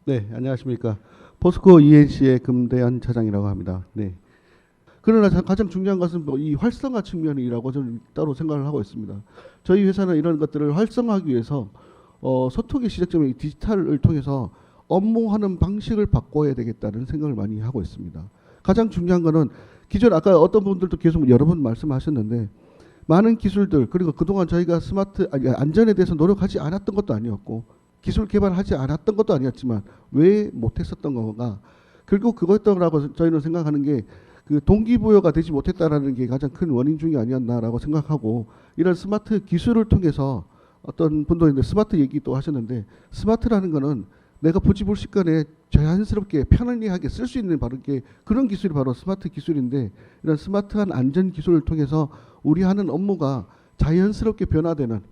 네, 안녕하십니까. 포스코 ENC의 금대현 차장이라고 합니다. 네. 그러나 가장 중요한 것은 뭐이 활성화 측면이라고 저는 따로 생각을 하고 있습니다. 저희 회사는 이런 것들을 활성화하기 위해서 소통의 시작점인 디지털을 통해서 업무하는 방식을 바꿔야 되겠다는 생각을 많이 하고 있습니다. 가장 중요한 거는 기존 아까 어떤 분들도 계속 여러 번 말씀하셨는데 많은 기술들 그리고 그동안 저희가 안전에 대해서 노력하지 않았던 것도 아니었고 기술 개발하지 않았던 것도 아니었지만 왜 못했었던 거가 결국 그거였더라고 저희는 생각하는 게 그 동기부여가 되지 못했다라는 게 가장 큰 원인 중이 아니었나라고 생각하고 이런 스마트 기술을 통해서 어떤 분도 있는데 스마트 얘기도 하셨는데 스마트라는 거는 내가 부지불식간에 자연스럽게 편리하게 쓸 수 있는 바로 그런 기술이 바로 스마트 기술인데 이런 스마트한 안전 기술을 통해서 우리 하는 업무가 자연스럽게 변화되는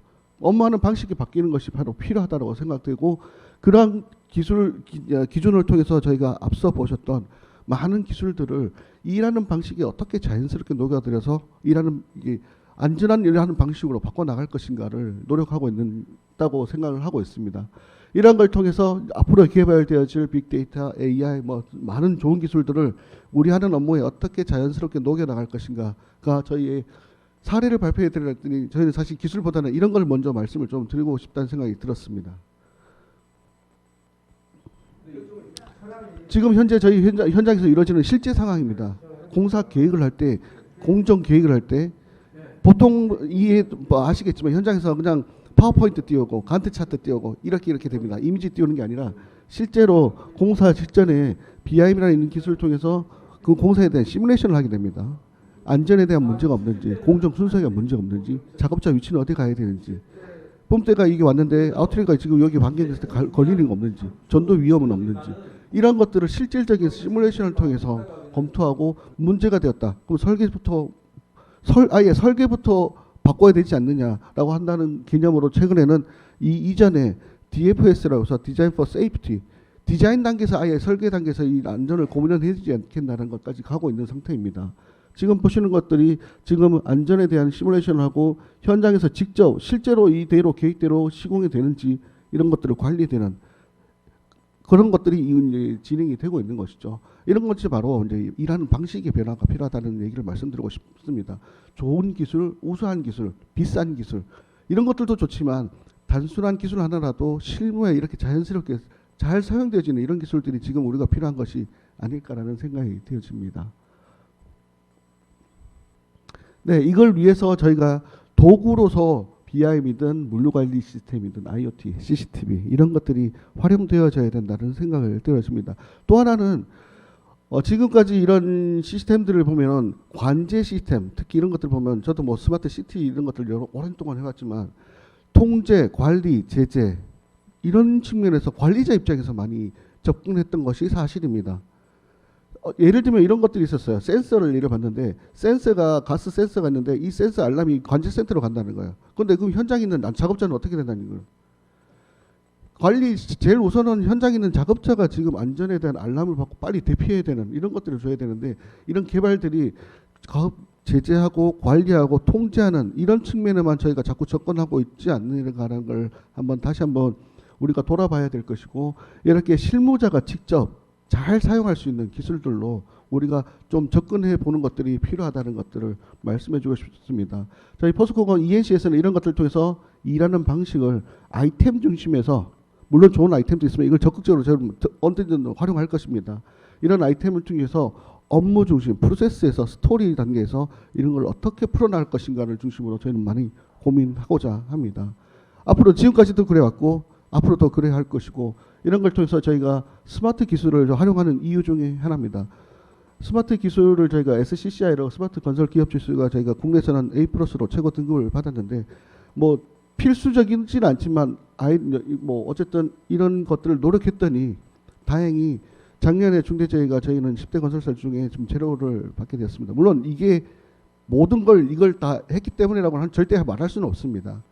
업무하는 방식이 바뀌는 것이 바로 필요하다고 생각되고 그러한 기준을 통해서 저희가 앞서 보셨던 많은 기술들을 일하는 방식에 어떻게 자연스럽게 녹여들여서 안전한 일하는 방식으로 바꿔나갈 것인가를 노력하고 있다고 생각을 하고 있습니다. 이런 걸 통해서 앞으로 개발되어질 빅데이터, AI 많은 좋은 기술들을 우리 하는 업무에 어떻게 자연스럽게 녹여나갈 것인가가 저희의 사례를 발표해 드렸더니 저희는 사실 기술보다는 이런 걸 먼저 말씀을 좀 드리고 싶다는 생각이 들었습니다. 지금 현재 저희 현장에서 이루어지는 실제 상황입니다. 공사 계획을 할 때, 공정 계획을 할 때 보통 아시겠지만 현장에서 그냥 파워포인트 띄우고 간트 차트 띄우고 이렇게 됩니다. 이미지 띄우는 게 아니라 실제로 공사 직전에 BIM이라는 기술을 통해서 그 공사에 대한 시뮬레이션을 하게 됩니다. 안전에 대한 문제가 없는지, 공정 순서에 문제가 없는지, 작업자 위치는 어디 가야 되는지, 泵대가 이게 왔는데 아웃트레이가 지금 여기 반경됐을 때 걸리는 거 없는지, 전도 위험은 없는지 이런 것들을 실질적인 시뮬레이션을 통해서 검토하고 문제가 되었다. 그럼 아예 설계부터 바꿔야 되지 않느냐라고 한다는 개념으로 최근에는 이전에 DFS라고 해서 디자인 포 세이프티 디자인 단계에서 아예 설계 단계에서 이 안전을 고민을 해주지 않겠다는 것까지 가고 있는 상태입니다. 지금 보시는 것들이 지금 안전에 대한 시뮬레이션을 하고 현장에서 직접 실제로 이대로 계획대로 시공이 되는지 이런 것들을 관리되는 그런 것들이 이제 진행이 되고 있는 것이죠. 이런 것이 바로 이제 일하는 방식의 변화가 필요하다는 얘기를 말씀드리고 싶습니다. 좋은 기술, 우수한 기술, 비싼 기술 이런 것들도 좋지만 단순한 기술 하나라도 실무에 이렇게 자연스럽게 잘 사용되어지는 이런 기술들이 지금 우리가 필요한 것이 아닐까라는 생각이 되어집니다. 네, 이걸 위해서 저희가 도구로서 BIM이든 물류관리 시스템이든 IoT, CCTV 이런 것들이 활용되어져야 된다는 생각을 들었습니다. 또 하나는 지금까지 이런 시스템들을 보면 관제 시스템, 특히 이런 것들 보면 저도 뭐 스마트 시티 이런 것들 오랜 동안 해왔지만 통제, 관리, 제재 이런 측면에서 관리자 입장에서 많이 접근했던 것이 사실입니다. 예를 들면 이런 것들이 있었어요. 센서를 예를 봤는데 가스 센서가 있는데 이 센서 알람이 관제센터로 간다는 거예요. 그런데 그럼 현장에 있는 작업자는 어떻게 된다는 거예요? 제일 우선은 현장에 있는 작업자가 지금 안전에 대한 알람을 받고 빨리 대피해야 되는 이런 것들을 줘야 되는데 이런 개발들이 제재하고 관리하고 통제하는 이런 측면에만 저희가 자꾸 접근하고 있지 않는가라는 걸 다시 한번 우리가 돌아봐야 될 것이고 이렇게 실무자가 직접 잘 사용할 수 있는 기술들로 우리가 좀 접근해 보는 것들이 필요하다는 것들을 말씀해 주고 싶습니다. 저희 포스코건 ENC에서는 이런 것들을 통해서 일하는 방식을 아이템 중심에서 물론 좋은 아이템도 있으면 이걸 적극적으로 언제든 활용할 것입니다. 이런 아이템을 통해서 업무 중심, 프로세스에서 스토리 단계에서 이런 걸 어떻게 풀어나갈 것인가를 중심으로 저희는 많이 고민하고자 합니다. 앞으로 지금까지도 그래왔고 앞으로도 그래야 할 것이고 이런 걸 통해서 저희가 스마트 기술을 활용하는 이유 중에 하나입니다. 스마트 기술을 저희가 SCCI로 스마트 건설 기업 지수가 저희가 국내에서는 A+로 최고 등급을 받았는데 뭐 필수적이진 않지만 어쨌든 이런 것들을 노력했더니 다행히 작년에 중대저희가 저희는 10대 건설사 중에 좀 제로를 받게 되었습니다. 물론 이게 모든 걸 이걸 다 했기 때문이라고는 절대 말할 수는 없습니다.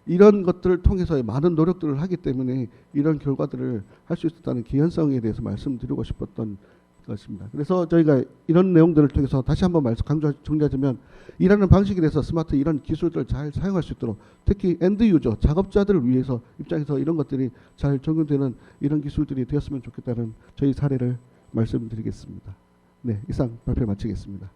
이런 것들을 통해서 많은 노력들을 하기 때문에 이런 결과들을 할 수 있었다는 개연성에 대해서 말씀드리고 싶었던 것입니다. 그래서 저희가 이런 내용들을 통해서 다시 한번 말씀 정리하자면 일하는 방식에 대해서 스마트 이런 기술들을 잘 사용할 수 있도록 특히 엔드 유저 작업자들을 위해서 입장에서 이런 것들이 잘 적용되는 이런 기술들이 되었으면 좋겠다는 저희 사례를 말씀드리겠습니다. 네, 이상 발표 마치겠습니다.